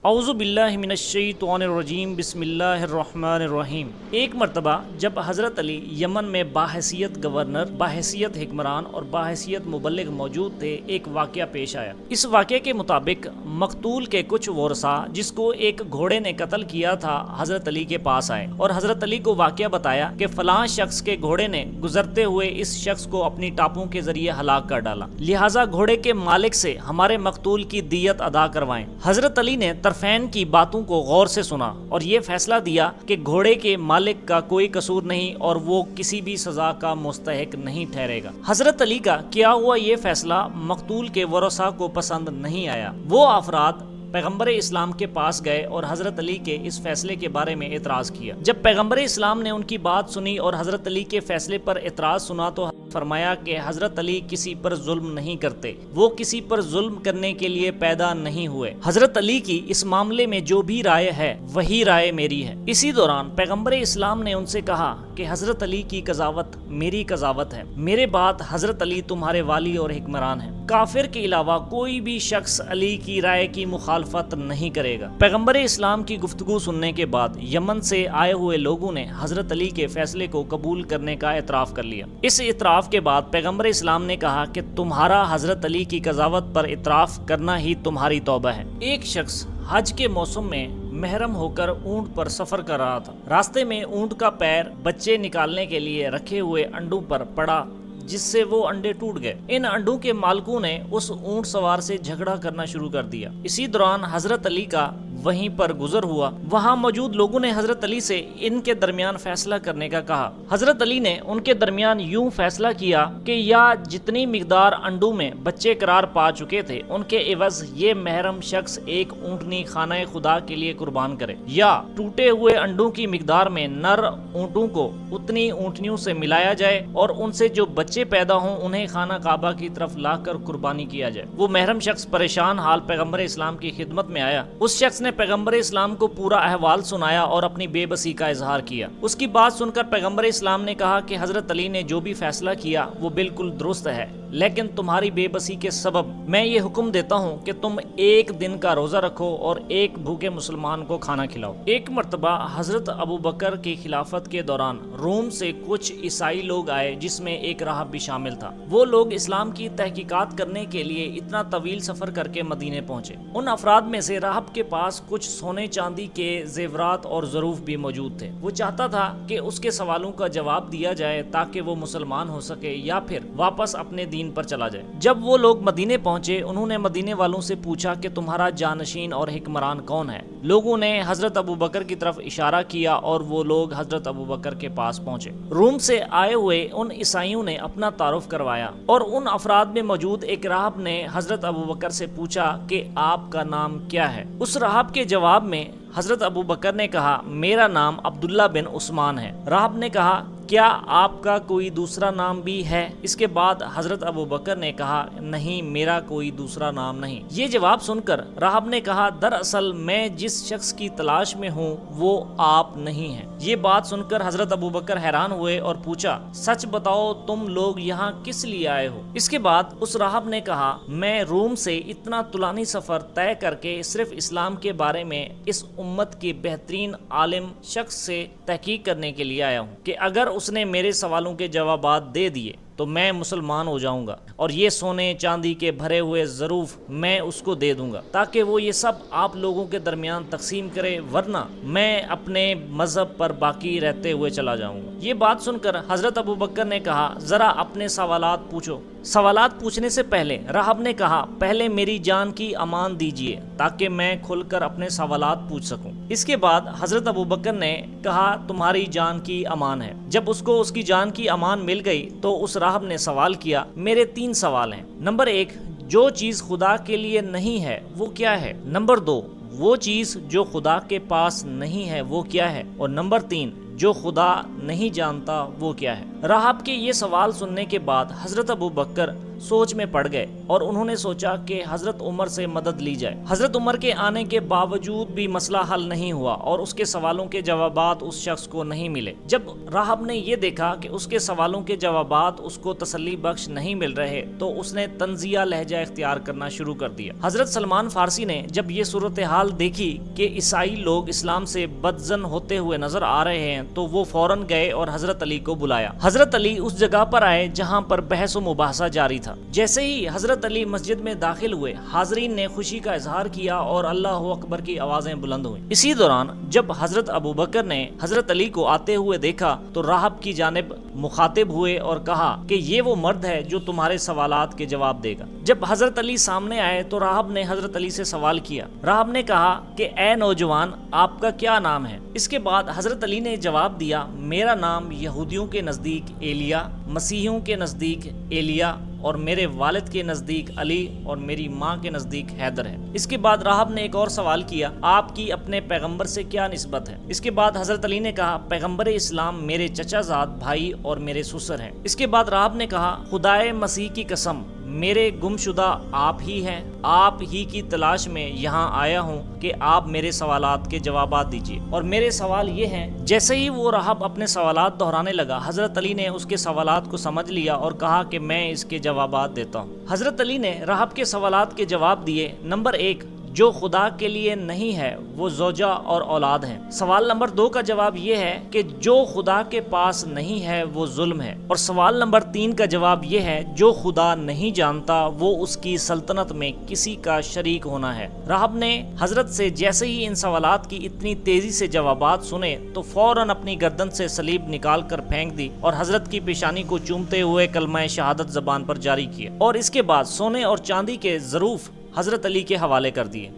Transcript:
اعوذ باللہ من الشیطان الرجیم بسم اللہ الرحمن الرحیم۔ ایک مرتبہ جب حضرت علی یمن میں باحیثیت گورنر، باحیثیت حکمران اور باحیثیت مبلغ موجود تھے، ایک واقعہ پیش آیا۔ اس واقعے کے مطابق مقتول کے کچھ ورثاء جس کو ایک گھوڑے نے قتل کیا تھا حضرت علی کے پاس آئے اور حضرت علی کو واقعہ بتایا کہ فلاں شخص کے گھوڑے نے گزرتے ہوئے اس شخص کو اپنی ٹاپوں کے ذریعے ہلاک کر ڈالا، لہٰذا گھوڑے کے مالک سے ہمارے مقتول کی دیت ادا کروائیں۔ حضرت علی نے طرفین کی باتوں کو غور سے سنا اور یہ فیصلہ دیا کہ گھوڑے کے مالک کا کوئی قصور نہیں اور وہ کسی بھی سزا کا مستحق نہیں ٹھہرے گا۔ حضرت علی کا کیا ہوا یہ فیصلہ مقتول کے ورثاء کو پسند نہیں آیا۔ وہ افراد پیغمبر اسلام کے پاس گئے اور حضرت علی کے اس فیصلے کے بارے میں اعتراض کیا۔ جب پیغمبر اسلام نے ان کی بات سنی اور حضرت علی کے فیصلے پر اعتراض سنا تو فرمایا کہ حضرت علی کسی پر ظلم نہیں کرتے، وہ کسی پر ظلم کرنے کے لیے پیدا نہیں ہوئے۔ حضرت علی کی اس معاملے میں جو بھی رائے ہے وہی رائے میری ہے۔ اسی دوران پیغمبر اسلام نے ان سے کہا کہ حضرت علی کی قضاوت میری قضاوت ہے، میرے بعد حضرت علی تمہارے والی اور حکمران ہیں۔ کافر کے علاوہ کوئی بھی شخص علی کی رائے کی مخالفت نہیں کرے گا۔ پیغمبر اسلام کی گفتگو سننے کے بعد یمن سے آئے ہوئے لوگوں نے حضرت علی کے فیصلے کو قبول کرنے کا اعتراف کر لیا۔ اس اعتراف کے بعد پیغمبر اسلام نے کہا کہ تمہارا حضرت علی کی قضاوت پر اعتراف کرنا ہی تمہاری توبہ ہے۔ ایک شخص حج کے موسم میں محرم ہو کر اونٹ پر سفر کر رہا تھا۔ راستے میں اونٹ کا پیر بچے نکالنے کے لیے رکھے ہوئے انڈوں پر پڑا جس سے وہ انڈے ٹوٹ گئے۔ ان انڈوں کے مالکوں نے اس اونٹ سوار سے جھگڑا کرنا شروع کر دیا۔ اسی دوران حضرت علی کا وہیں پر گزر ہوا۔ وہاں موجود لوگوں نے حضرت علی سے ان کے درمیان فیصلہ کرنے کا کہا۔ حضرت علی نے ان کے درمیان یوں فیصلہ کیا کہ یا جتنی مقدار انڈوں میں بچے قرار پا چکے تھے ان کے عوض یہ محرم شخص ایک اونٹنی خانہ خدا کے لیے قربان کرے، یا ٹوٹے ہوئے انڈوں کی مقدار میں نر اونٹوں کو اتنی اونٹنیوں سے ملایا جائے اور ان سے جو بچے پیدا ہوں انہیں خانہ کعبہ کی طرف لا کر قربانی کیا جائے۔ وہ محرم شخص پریشان حال پیغمبر اسلام کی خدمت میں آیا۔ اس شخص نے پیغمبر اسلام کو پورا احوال سنایا اور اپنی بے بسی کا اظہار کیا۔ اس کی بات سن کر پیغمبر اسلام نے کہا کہ حضرت علی نے جو بھی فیصلہ کیا وہ بالکل درست ہے، لیکن تمہاری بے بسی کے سبب میں یہ حکم دیتا ہوں کہ تم ایک دن کا روزہ رکھو اور ایک بھوکے مسلمان کو کھانا کھلاؤ۔ ایک مرتبہ حضرت ابو بکر کی خلافت کے دوران روم سے کچھ عیسائی لوگ آئے جس میں ایک راہب بھی شامل تھا۔ وہ لوگ اسلام کی تحقیقات کرنے کے لیے اتنا طویل سفر کر کے مدینے پہنچے۔ ان افراد میں سے راہب کے پاس کچھ سونے چاندی کے زیورات اور ظروف بھی موجود تھے۔ وہ چاہتا تھا کہ اس کے سوالوں کا جواب دیا جائے تاکہ وہ مسلمان ہو سکے یا پھر واپس اپنے دین پر چلا جائے۔ جب وہ لوگ مدینے پہنچے انہوں نے مدینے والوں سے پوچھا کہ تمہارا جانشین اور حکمران کون ہے؟ لوگوں نے حضرت ابو بکر کی طرف اشارہ کیا اور وہ لوگ حضرت ابو بکر کے پاس پہنچے۔ روم سے آئے ہوئے ان عیسائیوں نے اپنا تعارف کروایا اور ان افراد میں موجود ایک راہب نے حضرت ابو بکر سے پوچھا کہ آپ کا نام کیا ہے؟ اس راہب کے جواب میں حضرت ابو بکر نے کہا میرا نام عبداللہ بن عثمان ہے۔ راہب نے کہا کیا آپ کا کوئی دوسرا نام بھی ہے؟ اس کے بعد حضرت ابو بکر نے کہا نہیں، میرا کوئی دوسرا نام نہیں۔ یہ جواب سن کر راہب نے کہا دراصل میں جس شخص کی تلاش میں ہوں وہ آپ نہیں ہیں۔ یہ بات سن کر حضرت ابو بکر حیران ہوئے اور پوچھا سچ بتاؤ تم لوگ یہاں کس لیے آئے ہو؟ اس کے بعد اس راہب نے کہا میں روم سے اتنا طولانی سفر طے کر کے صرف اسلام کے بارے میں اس امت کے بہترین عالم شخص سے تحقیق کرنے کے لیے آیا ہوں کہ اگر اس نے میرے سوالوں کے جوابات دے دیے تو میں مسلمان ہو جاؤں گا اور یہ سونے چاندی کے بھرے ہوئے ظروف میں اس کو دے دوں گا تاکہ وہ یہ سب آپ لوگوں کے درمیان تقسیم کرے، ورنہ میں اپنے مذہب پر باقی رہتے ہوئے چلا جاؤں گا۔ یہ بات سن کر حضرت ابو بکر نے کہا ذرا اپنے سوالات پوچھو۔ سوالات پوچھنے سے پہلے راہب نے کہا پہلے میری جان کی امان دیجیے تاکہ میں کھل کر اپنے سوالات پوچھ سکوں۔ اس کے بعد حضرت ابو بکر نے کہا تمہاری جان کی امان ہے۔ جب اس کو اس کی جان کی امان مل گئی تو اس راہب نے سوال کیا میرے 3 سوال ہیں۔ نمبر 1، جو چیز خدا کے لیے نہیں ہے وہ کیا ہے؟ نمبر 2، وہ چیز جو خدا کے پاس نہیں ہے وہ کیا ہے؟ اور نمبر 3، جو خدا نہیں جانتا وہ کیا ہے؟ راہب کے یہ سوال سننے کے بعد حضرت ابو بکر سوچ میں پڑ گئے اور انہوں نے سوچا کہ حضرت عمر سے مدد لی جائے۔ حضرت عمر کے آنے کے باوجود بھی مسئلہ حل نہیں ہوا اور اس کے سوالوں کے جوابات اس شخص کو نہیں ملے۔ جب راہب نے یہ دیکھا کہ اس کے سوالوں کے جوابات اس کو تسلی بخش نہیں مل رہے تو اس نے طنزیہ لہجہ اختیار کرنا شروع کر دیا۔ حضرت سلمان فارسی نے جب یہ صورتحال دیکھی کہ عیسائی لوگ اسلام سے بدظن ہوتے ہوئے نظر آ رہے ہیں تو وہ فوراً گئے اور حضرت علی کو بلایا۔ حضرت علی اس جگہ پر آئے جہاں پر بحث و مباحثہ جاری تھا۔ جیسے ہی حضرت علی مسجد میں داخل ہوئے، حاضرین نے خوشی کا اظہار کیا اور اللہ اکبر کی آوازیں بلند ہوئیں۔ اسی دوران جب حضرت ابو بکر نے حضرت علی کو آتے ہوئے دیکھا تو راہب کی جانب مخاطب ہوئے اور کہا کہ یہ وہ مرد ہے جو تمہارے سوالات کے جواب دے گا۔ جب حضرت علی سامنے آئے تو راہب نے حضرت علی سے سوال کیا۔ راہب نے کہا کہ اے نوجوان، آپ کا کیا نام ہے؟ اس کے بعد حضرت علی نے جواب دیا، میرا نام یہودیوں کے نزدیک ایلیا، مسیحیوں کے نزدیک ایلیا اور میرے والد کے نزدیک علی اور میری ماں کے نزدیک حیدر ہے۔ اس کے بعد راہب نے ایک اور سوال کیا، آپ کی اپنے پیغمبر سے کیا نسبت ہے؟ اس کے بعد حضرت علی نے کہا، پیغمبر اسلام میرے چچا زاد بھائی اور میرے سسر ہیں۔ اس کے بعد راہب نے کہا، خدائے مسیح کی قسم، میرے گم شدہ آپ ہی ہیں، آپ ہی کی تلاش میں یہاں آیا ہوں کہ آپ میرے سوالات کے جوابات دیجیے۔ اور میرے سوال یہ ہیں۔ جیسے ہی وہ راہب اپنے سوالات دہرانے لگا، حضرت علی نے اس کے سوالات کو سمجھ لیا اور کہا کہ میں اس کے جوابات دیتا ہوں۔ حضرت علی نے راہب کے سوالات کے جواب دیے۔ نمبر 1، جو خدا کے لیے نہیں ہے وہ زوجہ اور اولاد ہیں۔ سوال نمبر 2 کا جواب یہ ہے کہ جو خدا کے پاس نہیں ہے وہ ظلم ہے۔ اور سوال نمبر 3 کا جواب یہ ہے، جو خدا نہیں جانتا وہ اس کی سلطنت میں کسی کا شریک ہونا ہے۔ راہب نے حضرت سے جیسے ہی ان سوالات کی اتنی تیزی سے جوابات سنے تو فوراً اپنی گردن سے صلیب نکال کر پھینک دی اور حضرت کی پیشانی کو چومتے ہوئے کلمہ شہادت زبان پر جاری کیا، اور اس کے بعد سونے اور چاندی کے ظروف حضرت علی کے حوالے کر دیے۔